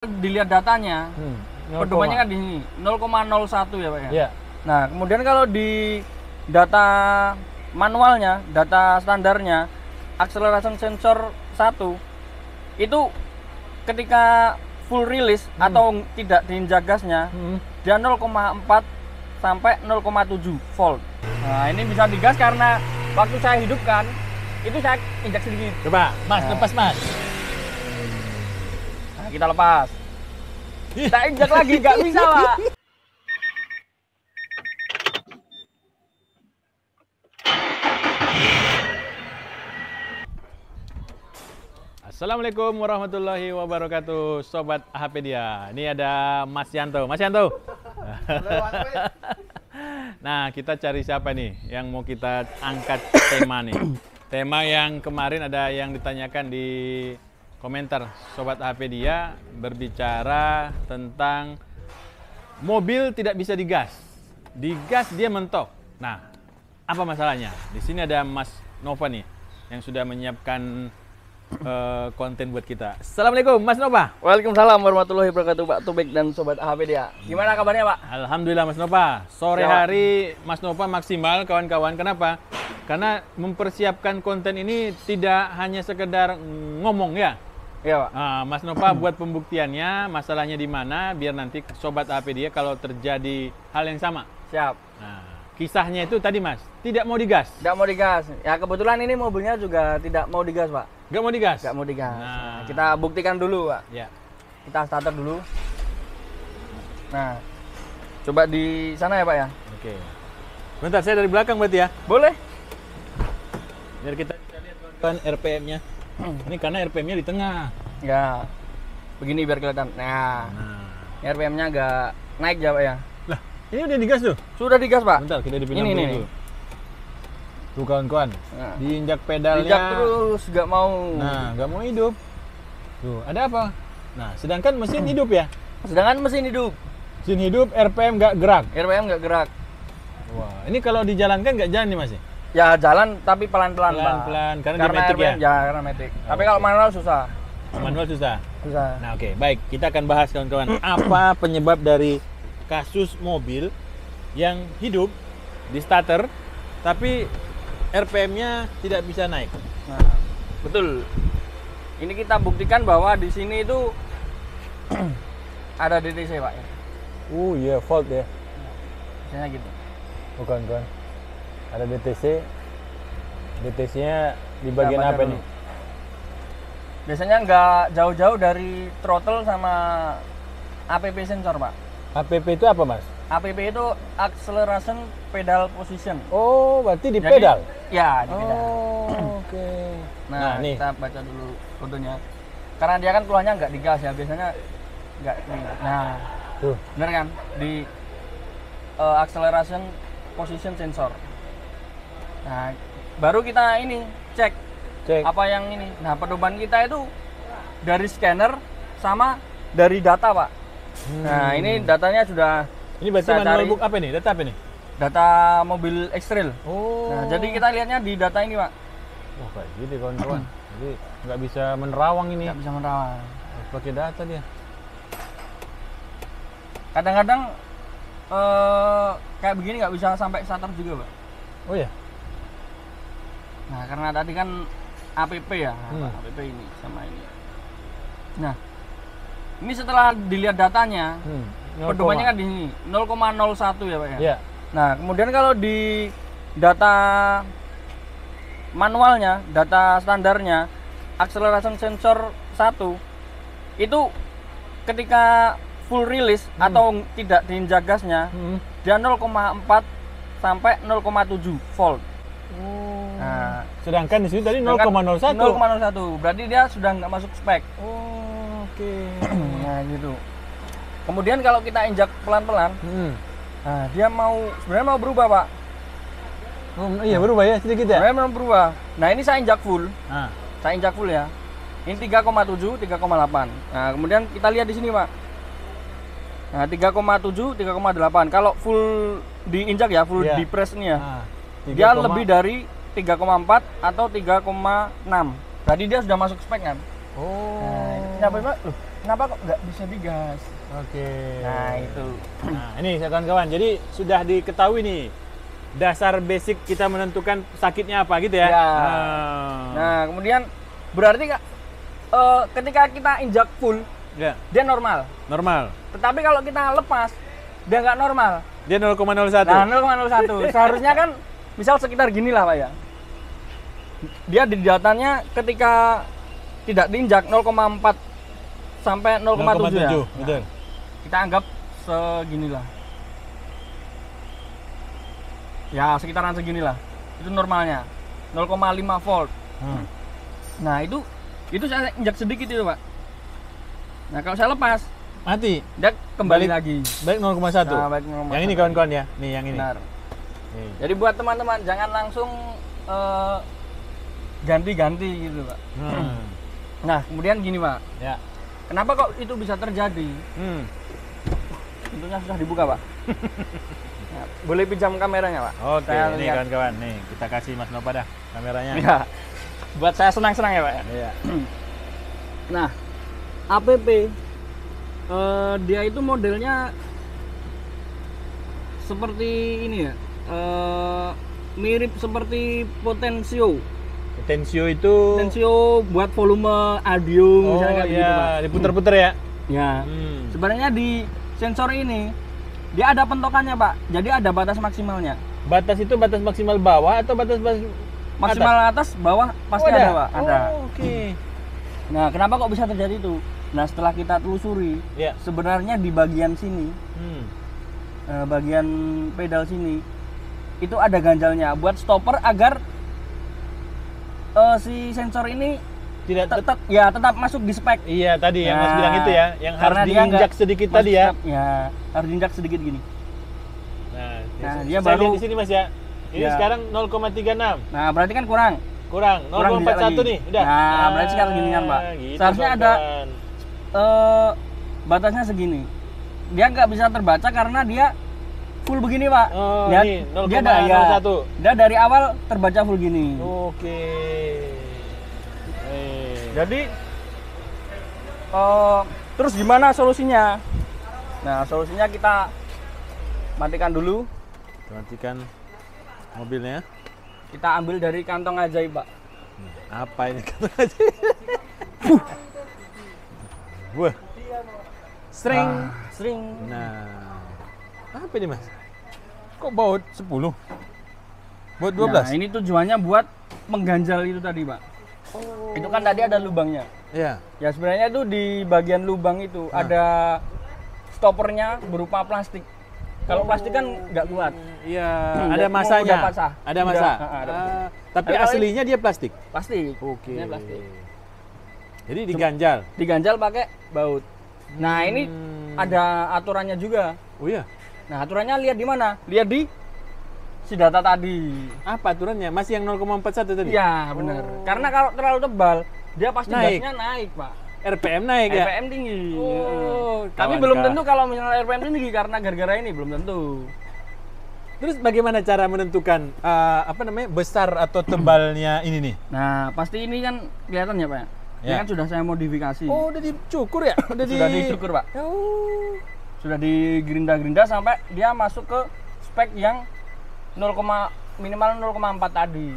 Dilihat datanya, pedomannya kan di sini 0,01 ya Pak ya. Ya. Nah, kemudian kalau di data manualnya, data standarnya, acceleration sensor 1 itu ketika full release atau tidak diinjak gasnya, dia 0,4 sampai 0,7 volt. Nah, ini bisa digas karena waktu saya hidupkan itu saya injak sedikit. Coba, Mas, Nah. lepas Mas. Nah, kita lepas. Kita injak lagi, nggak bisa Pak. Assalamualaikum warahmatullahi wabarakatuh, Sobat HPdia. Ini ada Mas Yanto. Mas Yanto. Nah, kita cari siapa nih yang mau kita angkat tema nih. Tema yang kemarin ada yang ditanyakan di komentar Sobat HPdia, berbicara tentang mobil tidak bisa digas. Digas dia mentok. Nah, apa masalahnya? Di sini ada Mas Nova nih yang sudah menyiapkan konten buat kita. Assalamualaikum Mas Nova. Waalaikumsalam warahmatullahi wabarakatuh Pak Tubek dan Sobat HPdia. Gimana kabarnya Pak? Alhamdulillah Mas Nova. Sore hari Mas Nova maksimal kawan-kawan. Kenapa? Karena mempersiapkan konten ini tidak hanya sekedar ngomong ya. Iya Pak. Nah, Mas Nova buat pembuktiannya, masalahnya di mana, biar nanti Sobat HPdia kalau terjadi hal yang sama. Siap. Nah, kisahnya itu tadi Mas, tidak mau digas. Tidak mau digas. Ya kebetulan ini mobilnya juga tidak mau digas Pak. Nggak mau digas? Nggak mau digas. Nah. Nah, kita buktikan dulu Pak. Ya. Kita starter dulu. Nah, coba di sana ya Pak ya. Oke. Bentar, saya dari belakang berarti ya. Boleh. Biar kita bisa lihat kawan RPM-nya. Ini karena RPM-nya di tengah. Ya, begini biar kelihatan. Nah, Nah. RPM-nya agak naik ya Pak ya. Lah, ini udah digas tuh. Sudah digas Pak. Bentar, kita dipindah Ini, dulu. Tuh kawan-kawan, Nah. diinjak pedalnya. Dijak terus, nggak mau. Nah, nggak mau hidup. Tuh, ada apa? Nah, sedangkan mesin hidup ya. Sedangkan mesin hidup, Mesin hidup, RPM nggak gerak. RPM nggak gerak. Wah, ini kalau dijalankan nggak jalan nih Mas ya? Ya jalan tapi pelan-pelan Pak. Pelan-pelan, karena dia matic RPM, ya? karena matic. Tapi kalau manual susah. Manual susah. Susah. Nah, oke, baik. Kita akan bahas kawan-kawan apa penyebab dari kasus mobil yang hidup di starter tapi RPM-nya tidak bisa naik. Nah, betul. Ini kita buktikan bahwa di sini itu ada DTC Pak ya. Iya, fault ya. Biasanya gitu. Bukan. Ada DTC. DTC-nya di bagian Kita baca apa dulu. nih? Biasanya nggak jauh-jauh dari throttle sama APP sensor Pak. APP itu apa, Mas? APP itu acceleration pedal position. Oh, berarti di Jadi- pedal. Ya, di pedal. Oh, oke. Nah, nih. kita baca dulu kodenya. Karena dia kan keluarnya nggak digas ya, biasanya nggak di. Nah, Tuh. bener kan? Di acceleration position sensor. Nah, baru kita ini cek Cek. apa yang ini. Nah, pedoman kita itu dari scanner sama dari data, Pak. Nah, ini datanya sudah Ini berarti saya manual cari. book apa nih? Data apa nih? data mobil X-Trail. Oh. Nah, jadi kita lihatnya di data ini, Pak. Wah, kayak gitu kawan-kawan. Jadi nggak bisa menerawang ini. Nggak bisa menerawang. Harus pakai data dia. Kadang-kadang kayak begini nggak bisa sampai starter juga, Pak. Oh ya. Nah, karena tadi kan APP ya, APP ini sama ini. Nah, ini setelah dilihat datanya, pedomannya kan di sini 0,01 ya Pak ya. Ya. Nah, kemudian kalau di data manualnya, data standarnya, acceleration sensor 1 itu ketika full release atau tidak diinjak gasnya, dia 0,4 sampai 0,7 volt. Nah, Sedangkan di sini tadi sedangkan 0,01. 0,01. Berarti dia sudah nggak masuk spek. Oh, oke. Nah, gitu. Kemudian kalau kita injak pelan-pelan, nah dia sebenarnya mau berubah, Pak. Oh, iya berubah ya sedikit ya. Sebenarnya mau berubah. Nah, ini saya injak full. Nah, Saya injak full ya. Ini 3,7, 3,8. Nah, kemudian kita lihat di sini, Pak. Nah, 3,7, 3,8. Kalau full diinjak ya, full Iya. di press ini ya. nah, Dia 3, lebih dari 3,4 atau 3,6. Tadi dia sudah masuk spek kan? Oh. Nah, kenapa Pak? Loh, kenapa kok nggak bisa digas? Oke. Nah, itu. Nah, ini kawan-kawan. Jadi sudah diketahui nih dasar basic kita menentukan sakitnya apa gitu ya. Ya. Nah, kemudian berarti Kak, ketika kita injak full, Ya, dia normal. normal. Tetapi kalau kita lepas, dia nggak normal. Dia 0,01. Nah, 0,01. Seharusnya kan misal sekitar gini lah Pak ya. Dia di datanya ketika tidak diinjak 0,4 sampai 0,7 ya. Betul. Kita anggap seginilah. Ya, sekitaran seginilah. Itu normalnya. 0,5 volt. Hmm. Nah, itu saya injak sedikit itu, Pak. Nah, kalau saya lepas, Mati. dia kembali Balik. lagi. Baik 0,1. Nah, baik 0,1. Yang ini kawan-kawan ya. Nih yang ini. Benar. Nih. Jadi buat teman-teman jangan langsung ganti-ganti gitu, Pak. Nah, kemudian gini, Pak. Ya. Kenapa kok itu bisa terjadi? Hmm. Pintunya sudah dibuka, Pak. Nah, boleh pinjam kameranya, Pak? Oke, Saya ini lihat. kawan-kawan. Nih, kita kasih Mas Nova dah kameranya. Ya. Buat saya senang-senang ya, Pak. Iya. Nah, APP dia itu modelnya seperti ini ya, mirip seperti Potensio. Potensio itu Potensio buat volume audio misalnya kayak iya, gitu, Pak. diputer-puter ya. Ya. Sebenarnya di sensor ini dia ada pentokannya, Pak. Jadi ada batas maksimalnya. Batas itu batas maksimal bawah atau batas Maksimal atas, bawah pasti ada, Pak. Ada. Oke. Nah, kenapa kok bisa terjadi itu? Nah, setelah kita telusuri, Ya. sebenarnya di bagian sini, Hmm. bagian pedal sini, itu ada ganjalnya buat stopper agar si sensor ini Tidak tetap masuk di spek. Iya, tadi yang Mas Nah, bilang itu ya, yang harus karena dia diinjak nggak sedikit masuk tadi ya. spek. Ya, harus diinjak sedikit gini. Nah, dia saya baru- lihat di sini Mas ya. Ini Ya. sekarang 0,36. Nah, berarti kan kurang. Kurang Kurang 0,41 diinjak nih, lagi. udah. Nah, berarti sekarang gini kan, Pak. Gitu, Seharusnya ada kawan. batasnya segini. Dia nggak bisa terbaca karena dia full begini, Pak. Oh, dia, ini dia da- ya, 0,01. dia dari awal terbaca full gini. Oke. Jadi terus gimana solusinya? Nah, solusinya kita matikan dulu. Matikan mobilnya. Kita ambil dari kantong ajaib, Pak. Apa ini kata aja? Wah. String. Sering. Nah. Apa ini, Mas? Kok baut 10? Baut 12? Nah, ini tujuannya buat mengganjal itu tadi, Pak. Oh. Itu kan tadi ada lubangnya. Iya. Ya, sebenarnya itu di bagian lubang itu ada stoppernya berupa plastik. Kalau plastik kan nggak kuat. Iya, Hmm, ada mau masanya. udah pasah. Ada Udah, masa. ada. Tapi Tapi kalau aslinya dia plastik. Plastik. Oke. Ini plastik. Jadi diganjal. Diganjal pakai baut. Nah, ini ada aturannya juga. Oh iya. Nah, aturannya lihat di mana? Lihat di si data tadi. Apa aturannya? Masih yang 0,41 tadi? Iya, benar. Karena kalau terlalu tebal, dia pasti Naik. gasnya naik, Pak. RPM naik ya? RPM tinggi. Oh, Tapi kawan, belum kawan. tentu kalau misalnya RPM tinggi karena gara-gara ini belum tentu. Terus bagaimana cara menentukan apa namanya besar atau tebalnya ini nih? Nah, pasti ini kan kelihatan ya, Pak. Ini Ya. kan sudah saya modifikasi. Oh, udah dicukur ya? Udah sudah dicukur, Pak. Oh. Sudah digerinda-gerinda sampai dia masuk ke spek yang minimal 0,4 tadi.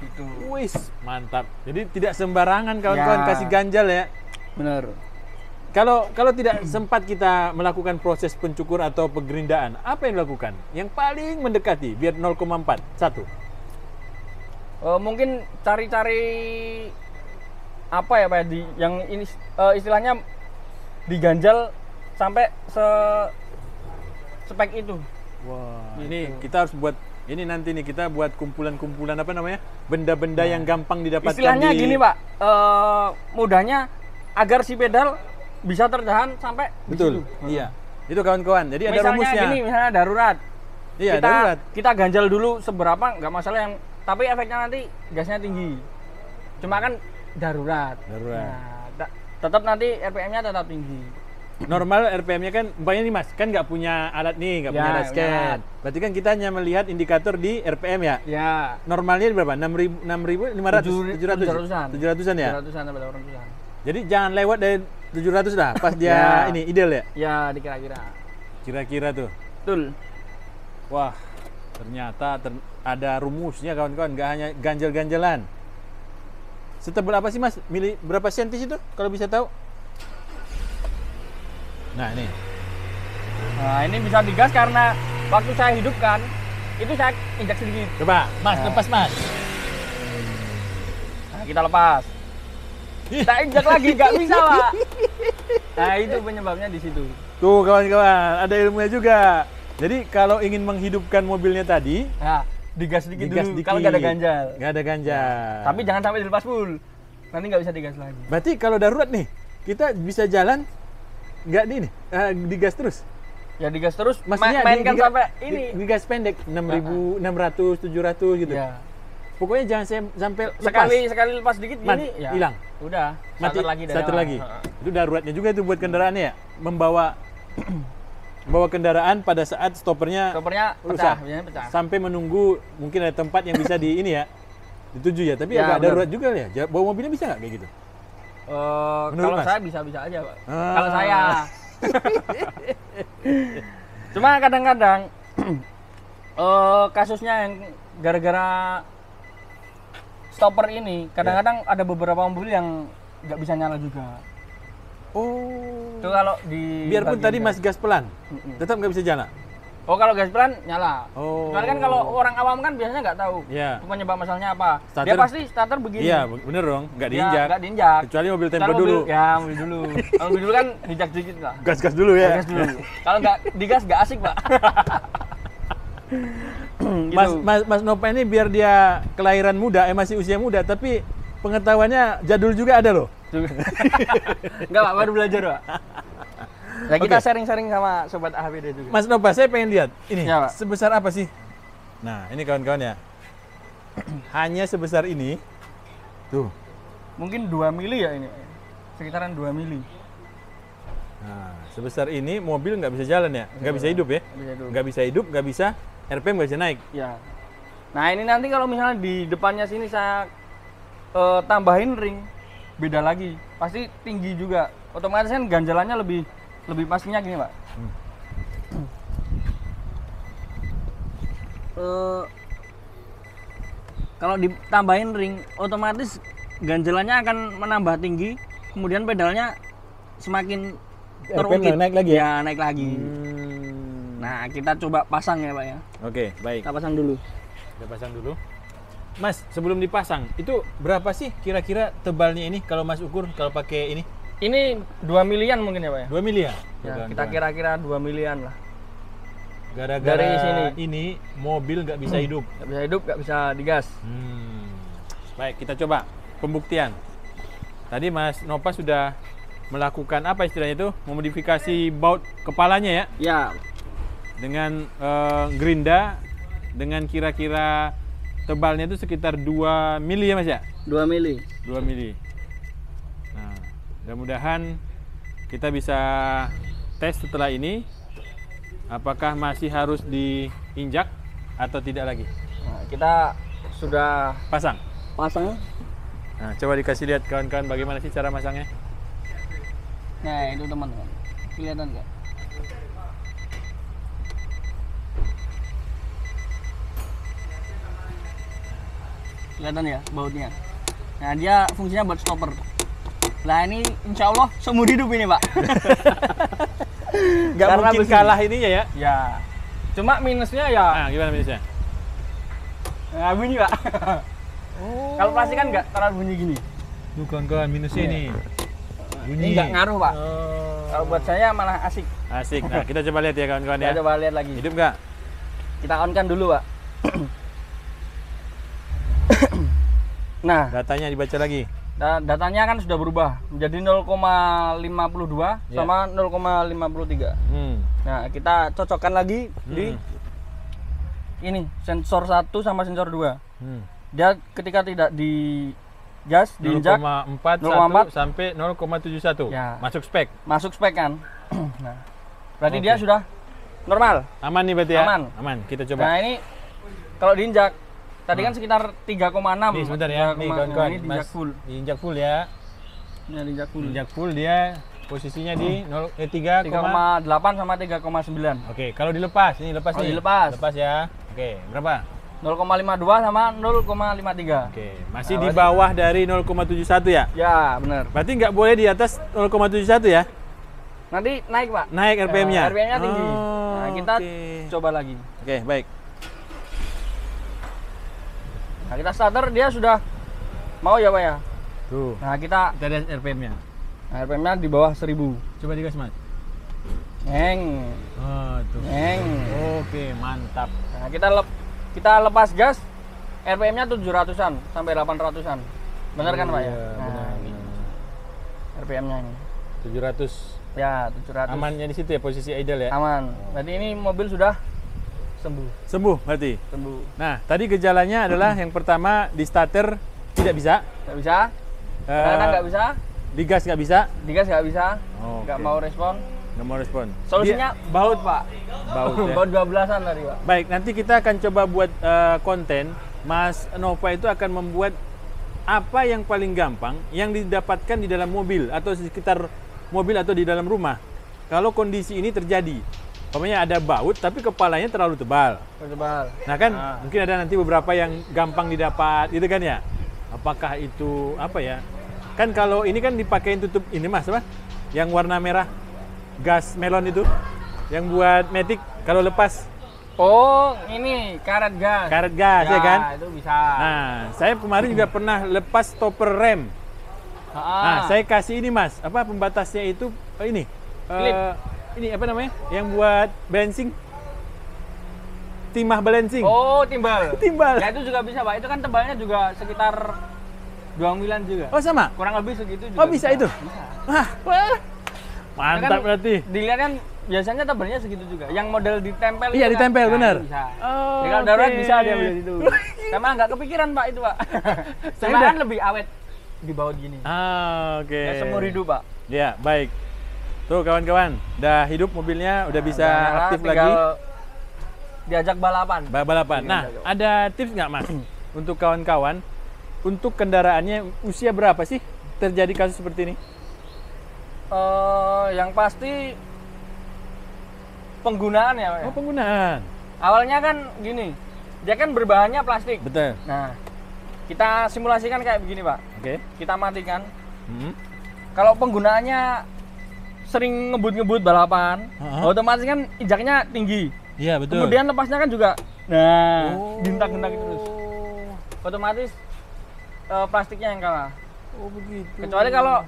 Gitu. Wis, mantap. Jadi tidak sembarangan kawan-kawan Ya. kasih ganjal ya. Bener. Kalau tidak sempat kita melakukan proses pencukur atau pengerindaan, apa yang dilakukan? Yang paling mendekati biar 0,4, 1. Mungkin cari-cari apa ya, Pak, yang ini istilahnya diganjal sampai spek itu. Wah, ini kita harus buat ini nanti nih kita buat kumpulan-kumpulan apa namanya? Benda-benda yang gampang didapatkan Istilahnya di gini, Pak. Mudahnya agar si pedal bisa tertahan sampai di Betul. situ. Iya. Itu kawan-kawan. Jadi ada Misalnya rumusnya. gini, misalnya darurat. Iya, kita, darurat. Kita ganjal dulu seberapa, nggak masalah yang, tapi efeknya nanti gasnya tinggi. Cuma kan darurat. Darurat. Nah, tetap nanti RPM-nya tetap tinggi. Normal RPM-nya kan umpamanya nih Mas, kan nggak punya alat nih, nggak Ya, punya alat punya scan. alat. Berarti kan kita hanya melihat indikator di RPM ya. Ya. Normalnya berapa? 6.500, 700-an. 700-an ya? 700-an sampai 800-an. Jadi jangan lewat dari 700 lah, pas dia Ya. ini ideal ya? Ya, dikira-kira. Kira-kira tuh. Betul. Wah, ternyata ada rumusnya kawan-kawan, nggak hanya ganjel-ganjelan. Setebal apa sih Mas? Milih berapa senti itu kalau bisa tahu? Nah, ini. Nah, ini bisa digas karena waktu saya hidupkan, itu saya injak sedikit. Coba, Mas, Nah. lepas Mas. Nah, kita lepas. Kita injak lagi, nggak bisa, Pak. Nah, itu penyebabnya di situ. Tuh kawan-kawan, ada ilmunya juga. Jadi kalau ingin menghidupkan mobilnya tadi, Nah, digas sedikit digas dulu, dikit. kalau nggak ada ganjal. Nggak ada ganjal. Tapi jangan sampai dilepas full. Nanti nggak bisa digas lagi. Berarti kalau darurat nih, kita bisa jalan nggak di ini, digas terus. Ya digas terus, Maksudnya mainkan digas- sampai ini. digas pendek 6.600, 700 gitu. Ya. Pokoknya jangan sampai Sekali lepas dikit Man, gini, ya. hilang. Udah, mati starter lagi dari starter awal. lagi. Heeh. Itu daruratnya juga itu buat kendaraannya ya, membawa kendaraan pada saat stoppernya Stoppernya rusak. pecah, biasanya pecah. Sampai menunggu mungkin ada tempat yang bisa di ini ya, dituju ya. Tapi Ya, agak benar. darurat juga ya. Bawa mobilnya bisa nggak kayak gitu? Menurut Kalau Mas? saya bisa-bisa aja, Pak. Ah. Kalau saya. Cuma kadang-kadang kasusnya yang gara-gara stopper ini, kadang-kadang ada beberapa mobil yang nggak bisa nyala juga. Oh. Itu kalau di Biarpun bagian tadi gas. Mas gas pelan, Mm-mm. tetap nggak bisa jalan. Oh, kalau gas pelan nyala. Oh. Cuman kan kalau orang awam kan biasanya nggak tahu. Iya. Penyebab masalahnya apa? Dia Starter- pasti starter begini. Iya, bener dong, nggak Ya, diinjak. nggak diinjak. Kecuali mobil tempo Kalau mobil- dulu. Ya, mobil dulu. Kalau mobil dulu kan injak dikit lah. Gas-gas dulu ya. Gas dulu. Kalau nggak digas nggak asik, Pak. Gitu. Mas Nova ini biar dia kelahiran muda, masih usia muda, tapi pengetahuannya jadul juga ada loh. Enggak, Pak, baru belajar, Pak. Nah, kita Oke. sharing-sharing sama sobat AHPD juga. Mas Nova, saya pengen lihat ini Ya, Pak. sebesar apa sih? Nah, ini kawan-kawan ya. Hanya sebesar ini. Tuh. Mungkin 2 mili ya ini. Sekitaran 2 mili. Nah, sebesar ini mobil nggak bisa jalan ya, nggak bisa hidup ya, Bisa dulu. nggak bisa hidup, nggak bisa RPM nggak bisa naik. Ya. Nah, ini nanti kalau misalnya di depannya sini saya tambahin ring, beda lagi. Pasti tinggi juga. Otomatis kan ganjalannya lebih pastinya gini, Pak. Kalau ditambahin ring, otomatis ganjalannya akan menambah tinggi, kemudian pedalnya semakin terungkit. naik lagi ya? Ya, naik lagi. Nah, kita coba pasang ya, Pak ya. Oke, baik. Kita pasang dulu. Kita pasang dulu. Mas, sebelum dipasang, itu berapa sih kira-kira tebalnya ini kalau Mas ukur kalau pakai ini? Ini 2 milian mungkin ya, Pak ya? 2 mili ya? Ya, kita kira-kira 2 milian lah. Gara-gara dari sini. ini mobil nggak bisa hidup. Nggak bisa hidup, nggak bisa digas. Baik, kita coba pembuktian. Tadi Mas Nova sudah melakukan apa istilahnya itu? Memodifikasi baut kepalanya ya? Ya, Dengan gerinda dengan kira-kira tebalnya itu sekitar 2 mili ya Mas ya? 2 mili. 2 mili. Nah, mudah-mudahan kita bisa tes setelah ini apakah masih harus diinjak atau tidak lagi. Nah, kita sudah Pasang. pasang. Nah, coba dikasih lihat kawan-kawan bagaimana sih cara masangnya. Nah, itu teman-teman. Kelihatan nggak? Kelihatan ya bautnya. Nah, dia fungsinya buat stopper. Nah, ini insya Allah seumur hidup ini, Pak. Nggak Karena mungkin besi. kalah ininya ya. Ya. Cuma minusnya ya Nah, gimana minusnya? bunyi, Pak. Kalau plastik kan nggak terlalu bunyi gini. Tuh kawan-kawan minusnya Iya. ini. Ini nggak ngaruh, Pak. Oh. Kalau buat saya malah asik. Asik. Nah, kita coba lihat ya kawan-kawan ya. Kita coba lihat lagi. Hidup nggak? Kita on-kan dulu, Pak. Nah, Datanya dibaca lagi. datanya kan sudah berubah menjadi 0,52 Ya. sama 0,53. Nah, kita cocokkan lagi di ini sensor 1 sama sensor 2. Dia ketika tidak di gas, diinjak 0,41 sampai 0,71. Ya. Masuk spek. masuk spek kan. Nah, berarti Oke. dia sudah normal. Aman nih berarti ya? Aman. Aman. Kita coba. Nah, ini kalau diinjak tadi kan sekitar 3,6. Nih sebentar ya. Nih 3,6. kawan-kawan. Ini diinjak Mas, full. Diinjak full ya. Ini ada injak full. Injak full dia posisinya di 3,8 3,8 sama 3,9. Oke, kalau dilepas, ini lepas nih. Dilepas. Lepas ya. Oke, berapa? 0,52 sama 0,53. Oke, masih di bawah dari 0,71 ya? Ya, benar. Berarti nggak boleh di atas 0,71 ya? Nanti naik, Pak. Naik RPM-nya? RPM-nya tinggi. Oh, Nah, kita coba lagi. Oke, baik. Nah, kita starter dia sudah mau ya, Pak ya. Tuh. Nah, kita Lihat RPM-nya. RPM-nya di bawah 1000. Coba digas, Mas. Neng. Oh, tuh. Neng. Oke, mantap. Nah, kita lepas gas RPM-nya 700-an sampai 800-an. Benar kan, Pak ya? Iya, Nah, benar. ini RPM-nya ini. 700. Ya, 700. Amannya di situ ya, posisi idle ya? Aman. Berarti ini mobil sudah sembuh. Sembuh berarti. Sembuh. Nah, tadi gejalanya adalah yang pertama di starter tidak bisa. Nggak bisa. Kadang nggak bisa. Di gas nggak bisa. Digas nggak bisa. Oh, Nggak oke. mau respon. Nggak mau respon. Solusinya baut, Pak. Baut ya. Baut 12-an tadi, Pak. Baik, nanti kita akan coba buat konten. Mas Nova itu akan membuat apa yang paling gampang yang didapatkan di dalam mobil atau di sekitar mobil atau di dalam rumah. Kalau kondisi ini terjadi, umpamanya ada baut tapi kepalanya terlalu tebal. Tebal. Nah kan mungkin ada nanti beberapa yang gampang didapat, gitu kan ya? Apakah itu apa ya? Kan kalau ini kan dipakein tutup ini Mas apa? Yang warna merah gas melon itu, yang buat Matic kalau lepas. Oh, ini karet gas. Karet gas ya kan? Itu bisa. Nah, saya kemarin juga pernah lepas stopper rem. Nah, saya kasih ini Mas, apa pembatasnya itu ini. Klip. Ini apa namanya? Yang buat balancing. Timah balancing. Oh, timbal. Timbal. Ya itu juga bisa, Pak. Itu kan tebalnya juga sekitar 2 milan juga. Oh, sama? Kurang lebih segitu juga. Oh, bisa itu? Bisa. Wah. Mantap Kan berarti. Dilihat kan biasanya tebalnya segitu juga. Yang model ditempel Iya, itu ditempel, kan, benar. Itu bisa. Oh, Jadi kalau darurat oke. bisa dia beli itu. Sama nggak kepikiran, Pak, itu, Pak. Sama udah- kan lebih awet di baut gini. Oke. Ya, seumur hidup, Pak. Ya, baik. Tuh kawan-kawan, udah hidup mobilnya, udah bisa Udah nyala, aktif tinggal lagi. Diajak balapan. Balapan. Iya, Nah, iya. ada tips nggak Mas untuk kawan-kawan untuk kendaraannya usia berapa sih terjadi kasus seperti ini? Yang pasti penggunaan ya, Pak. Ya. Oh, penggunaan. Awalnya kan gini, dia kan berbahannya plastik. Betul. Nah, kita simulasikan kayak begini, Pak. Oke. Kita matikan. Hmm. Kalau penggunaannya sering ngebut-ngebut balapan, otomatis kan injaknya tinggi. Iya, betul. Kemudian lepasnya kan juga, nah, Oh. gintak-gintak terus. Otomatis plastiknya yang kalah. Oh, begitu. Kecuali kalau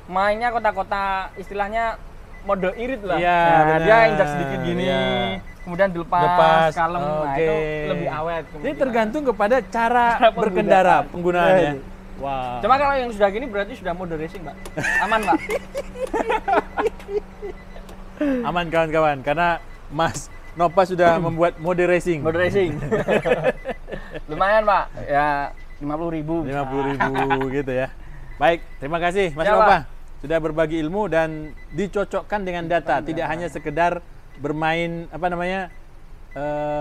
mainnya kota-kota istilahnya mode irit lah. Iya, Nah, benar. dia injak sedikit gini, Iya. kemudian dilepas, Lepas, kalem. Nah, oke. itu lebih awet. Jadi kemudian. tergantung kepada cara Cara berkendara penggunaan. penggunaannya. Iya. Wah. Cuma kalau yang sudah gini berarti sudah mode racing, Pak. Aman, Pak. Aman kawan-kawan karena Mas Nova sudah membuat mode racing. Mode racing. Lumayan, Pak. Ya 50.000. 50.000 gitu ya. Baik, terima kasih Mas Ya, Nova sudah berbagi ilmu dan dicocokkan dengan data, tidak hanya sekedar bermain apa namanya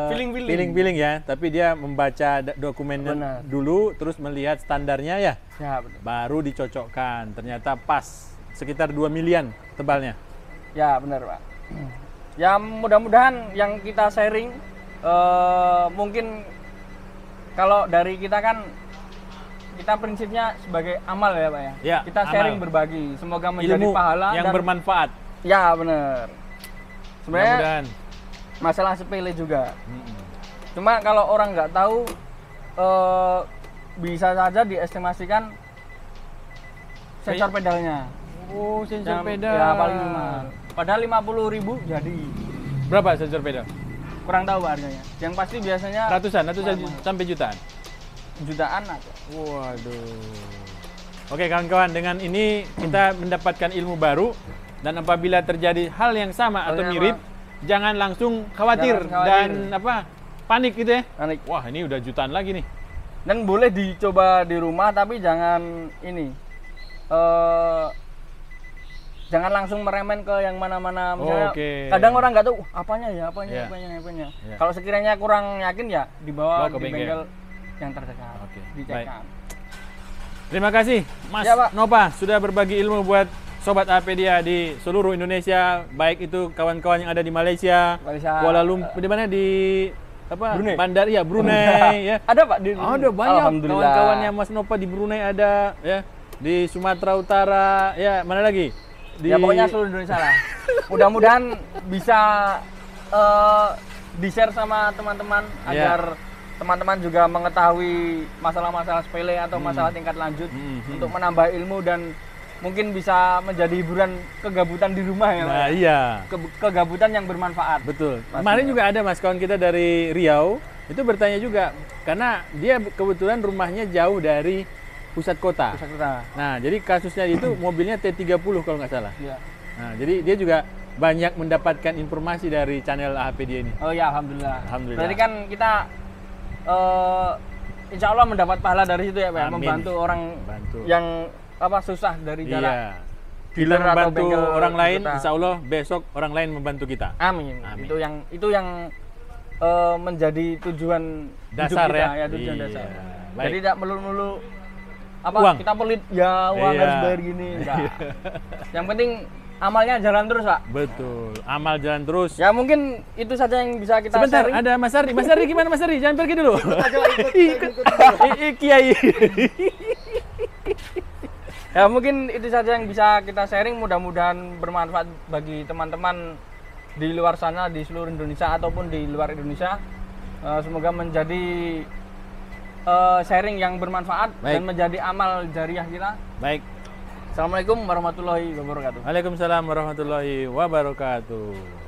Feeling-feeling. feeling-feeling ya, tapi dia membaca dokumennya Benar. dulu, terus melihat standarnya ya, Ya, betul. baru dicocokkan. Ternyata pas, sekitar 2 milian tebalnya. Ya, benar, Pak. Ya, mudah-mudahan yang kita sharing mungkin kalau dari kita kan kita prinsipnya sebagai amal ya, Pak ya. Ya, Kita sharing amal. berbagi, semoga menjadi Ilmu pahala yang dan bermanfaat. ya, benar. Sebenarnya Mudah-mudahan. masalah sepele juga. Mm-mm. Cuma kalau orang nggak tahu bisa saja diestimasikan sensor pedalnya. Oh, sensor Yang- pedal. Ya, paling mahal. Padahal 50.000 jadi. Berapa sensor pedal? Kurang tahu Pak, harganya. Yang pasti biasanya Ratusan mahal. sampai jutaan. Jutaan aja. Waduh. Oke kawan-kawan, dengan ini kita mendapatkan ilmu baru dan apabila terjadi hal yang sama atau Hal yang mirip, jangan langsung khawatir, Jangan khawatir. dan panik gitu ya. Panik. Wah, ini udah jutaan lagi nih. Dan boleh dicoba di rumah tapi jangan ini. Jangan langsung meremen ke yang mana-mana. Misalnya Oke. kadang orang nggak tahu apanya ya, Iya. apanya. Iya. Kalau sekiranya kurang yakin ya dibawa Bawa ke di bengkel. bengkel yang terdekat. Oke, Dicekkan. Terima kasih Mas Ya, Pak. Nova sudah berbagi ilmu buat Sobat Apedia di seluruh Indonesia, baik itu kawan-kawan yang ada di Malaysia, Malaysia, Kuala Lumpur, di mana di apa? Brunei. Bandar ya, Brunei ya. Ada Pak di Ada banyak Alhamdulillah. kawan-kawannya Mas Nova di Brunei ada ya, di Sumatera Utara ya, mana lagi? Di Ya pokoknya seluruh Indonesia lah. Mudah-mudahan bisa di-share sama teman-teman Ya. agar teman-teman juga mengetahui masalah-masalah sepele atau masalah tingkat lanjut untuk menambah ilmu dan mungkin bisa menjadi hiburan kegabutan di rumah ya Pak. Nah, iya. Kegabutan yang bermanfaat. Betul. Pastinya. Kemarin juga ada Mas kawan kita dari Riau, itu bertanya juga karena dia kebetulan rumahnya jauh dari pusat kota. Pusat kota. Nah, jadi kasusnya itu mobilnya T30 kalau nggak salah. Ya. Nah, jadi dia juga banyak mendapatkan informasi dari channel AHP dia ini. Oh ya, alhamdulillah. Alhamdulillah. Berarti kan kita insya Allah mendapat pahala dari situ ya Pak, ya? Amin. Membantu orang Bantu. yang apa susah dari jarak. Iya. Kita dealer atau membantu bengkel orang lain, kita. insya Allah besok orang lain membantu kita. Amin. Amin. Itu yang menjadi tujuan Dasar hidup kita, ya? tujuan Iya. dasar. Baik. Jadi tidak melulu apa Uang. kita pelit ya uang Iya. harus bayar gini enggak. Yang penting amalnya jalan terus Pak. Betul. Amal jalan terus. Ya mungkin itu saja yang bisa kita Sebentar, sharing. ada Mas Ardi. Mas Ardi gimana Mas Ardi? Jangan pergi dulu. Ayo ikut. Kiai. Ya mungkin itu saja yang bisa kita sharing, mudah-mudahan bermanfaat bagi teman-teman di luar sana, di seluruh Indonesia ataupun di luar Indonesia. Semoga menjadi sharing yang bermanfaat Baik. dan menjadi amal jariah kita. Baik. Assalamualaikum warahmatullahi wabarakatuh. Waalaikumsalam warahmatullahi wabarakatuh.